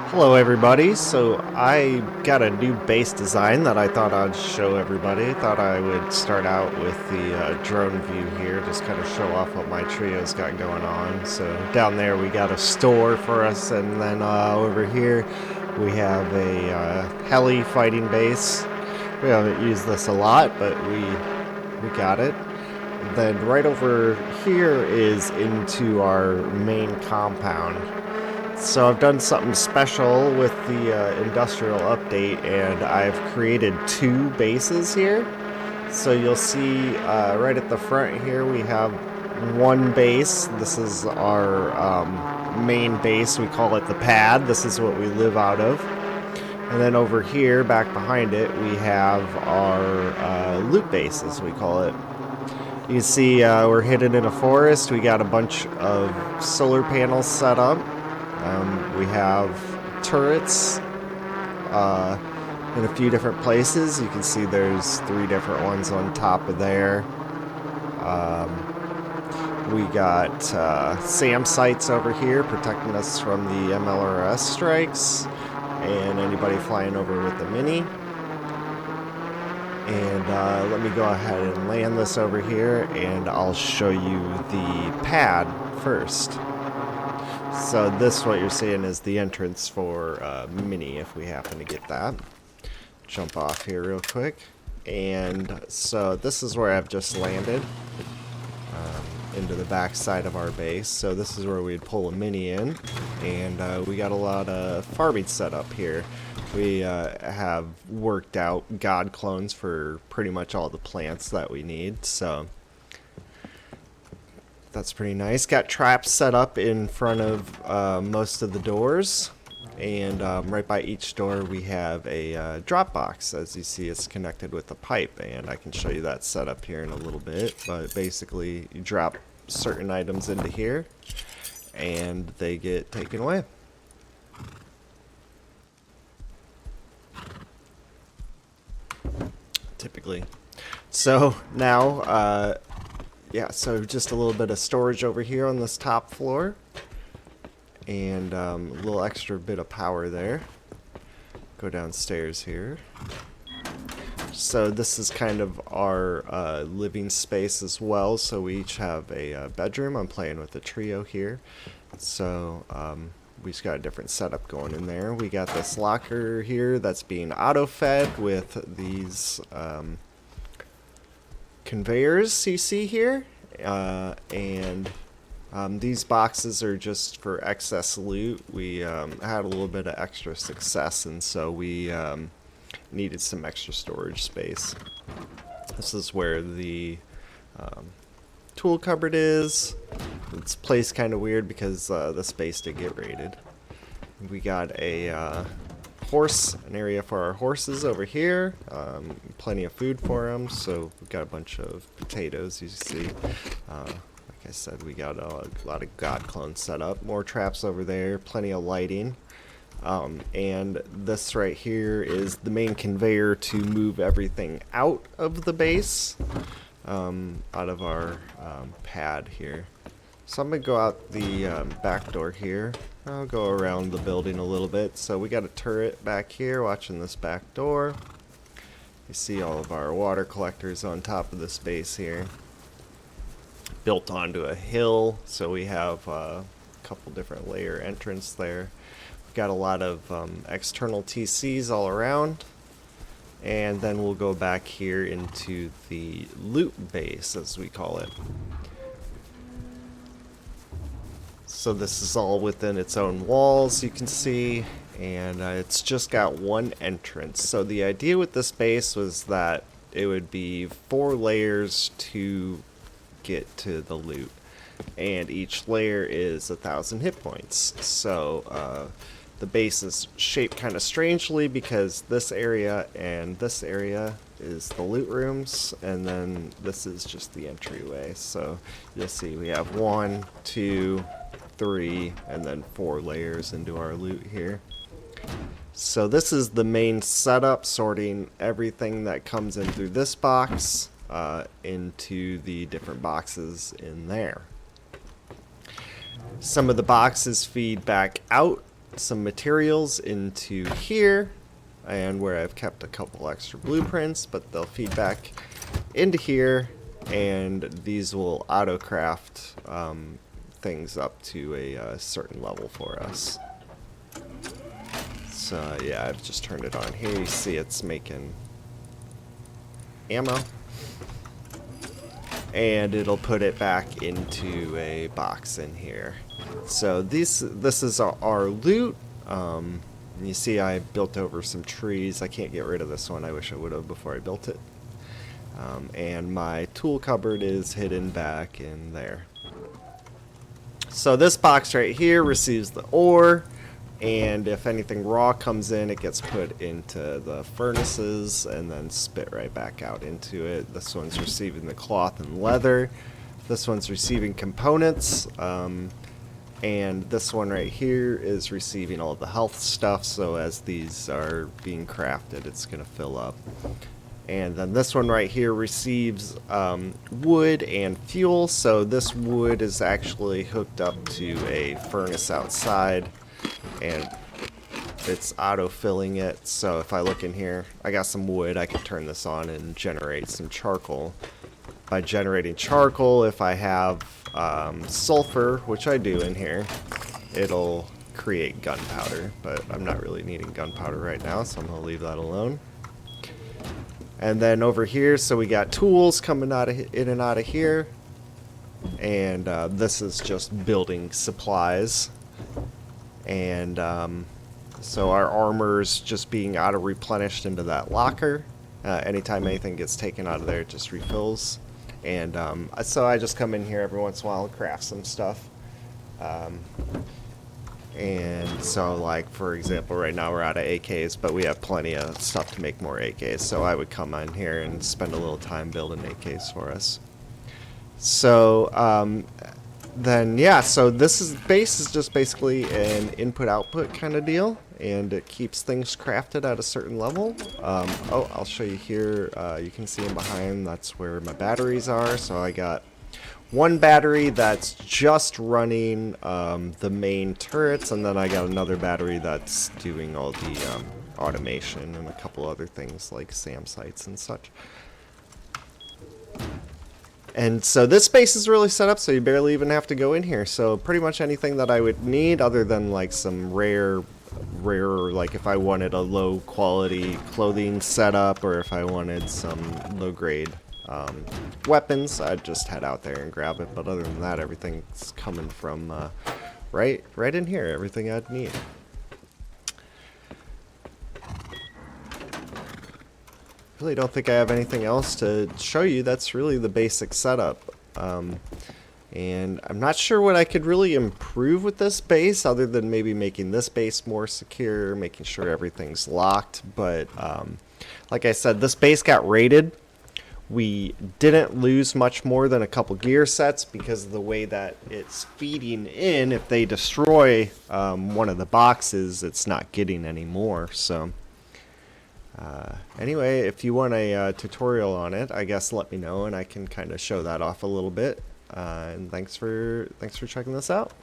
Hello everybody, so I got a new base design that I thought I'd show everybody. Thought I would start out with the drone view here, just kind of show off what my trio's got going on. So down there we got a store for us, and then over here we have a heli fighting base. We haven't used this a lot, but we got it. Then right over here is into our main compound. So I've done something special with the industrial update, and I've created two bases here. So you'll see right at the front here we have one base. This is our main base. We call it the pad. This is what we live out of. And then over here, back behind it, we have our loot base, as we call it. You can see we're hidden in a forest. We got a bunch of solar panels set up. We have turrets in a few different places. You can see there's 3 different ones on top of there. We got SAM sites over here protecting us from the MLRS strikes and anybody flying over with the Mini. And let me go ahead and land this over here, and I'll show you the pad first. So this, what you're seeing, is the entrance for Mini, if we happen to get that. Jump off here real quick. And so this is where I've just landed, into the back side of our base. So this is where we'd pull a Mini in, and we got a lot of farming set up here. We have worked out god clones for pretty much all the plants that we need, so that's pretty nice. Got traps set up in front of most of the doors, and right by each door we have a drop box. As you see, it's connected with a pipe, and I can show you that setup here in a little bit. But basically, you drop certain items into here, and they get taken away. Typically. So now, yeah, so just a little bit of storage over here on this top floor, and a little extra bit of power there. Go downstairs here. So this is kind of our living space as well. So we each have a bedroom. I'm playing with the trio here. So we just got a different setup going in there. We got this locker here that's being auto-fed with these conveyors you see here, and these boxes are just for excess loot. We had a little bit of extra success, and so we needed some extra storage space. This is where the tool cupboard is. It's placed kind of weird because the space did get raided. We got a an area for our horses over here. Plenty of food for them, so we've got a bunch of potatoes, you see. Like I said, we got a lot of god clones set up. More traps over there, plenty of lighting. And this right here is the main conveyor to move everything out of the base, out of our pad here. So I'm going to go out the back door here. I'll go around the building a little bit. So we got a turret back here watching this back door. You see all of our water collectors on top of this base here. Built onto a hill, so we have a couple different layer entrance there. We've got a lot of external TCs all around. And then we'll go back here into the loot base, as we call it. So this is all within its own walls, you can see, and it's just got one entrance. So the idea with this base was that it would be 4 layers to get to the loot, and each layer is 1,000 hit points. So the base is shaped kind of strangely because this area and this area is the loot rooms, and then this is just the entryway. So you'll see we have 1, 2, 3, and then 4 layers into our loot here. So this is the main setup, sorting everything that comes in through this box into the different boxes in there. Some of the boxes feed back out some materials into here, and where I've kept a couple extra blueprints, but they'll feed back into here, and these will auto-craft things up to a certain level for us. So yeah, I've just turned it on here. You see it's making ammo, and it'll put it back into a box in here. So this is our loot. You see I built over some trees. I can't get rid of this one. I wish I would have before I built it. And my tool cupboard is hidden back in there. So this box right here receives the ore, and if anything raw comes in, it gets put into the furnaces and then spit right back out into it. This one's receiving the cloth and leather. This one's receiving components. And this one right here is receiving all the health stuff, so as these are being crafted, it's going to fill up. And then this one right here receives wood and fuel, so this wood is actually hooked up to a furnace outside, and it's auto-filling it. So if I look in here, I got some wood, I can turn this on and generate some charcoal. By generating charcoal, if I have sulfur, which I do in here, it'll create gunpowder, but I'm not really needing gunpowder right now, so I'm going to leave that alone. And then over here, so we got tools coming out of in and out of here, and this is just building supplies. And so our armor's just being auto-replenished into that locker. Anytime anything gets taken out of there, it just refills. And so I just come in here every once in a while and craft some stuff. And so, like, for example, right now we're out of AKs, but we have plenty of stuff to make more AKs. So I would come in here and spend a little time building AKs for us. So then, yeah, so base is just basically an input-output kind of deal. And it keeps things crafted at a certain level. Oh, I'll show you here. You can see them behind. That's where my batteries are. So I got one battery that's just running the main turrets, and then I got another battery that's doing all the automation and a couple other things like SAM sites and such. And so this space is really set up so you barely even have to go in here. So pretty much anything that I would need, other than like some rare, like if I wanted a low quality clothing setup, or if I wanted some low grade weapons, I'd just head out there and grab it. But other than that, everything's coming from right in here, everything I'd need. Really don't think I have anything else to show you. That's really the basic setup. And I'm not sure what I could really improve with this base, other than maybe making this base more secure, making sure everything's locked. But like I said, this base got raided. We didn't lose much more than a couple gear sets because of the way that it's feeding in. If they destroy one of the boxes, it's not getting any more. So anyway, if you want a tutorial on it, I guess let me know and I can kind of show that off a little bit. And thanks for checking this out.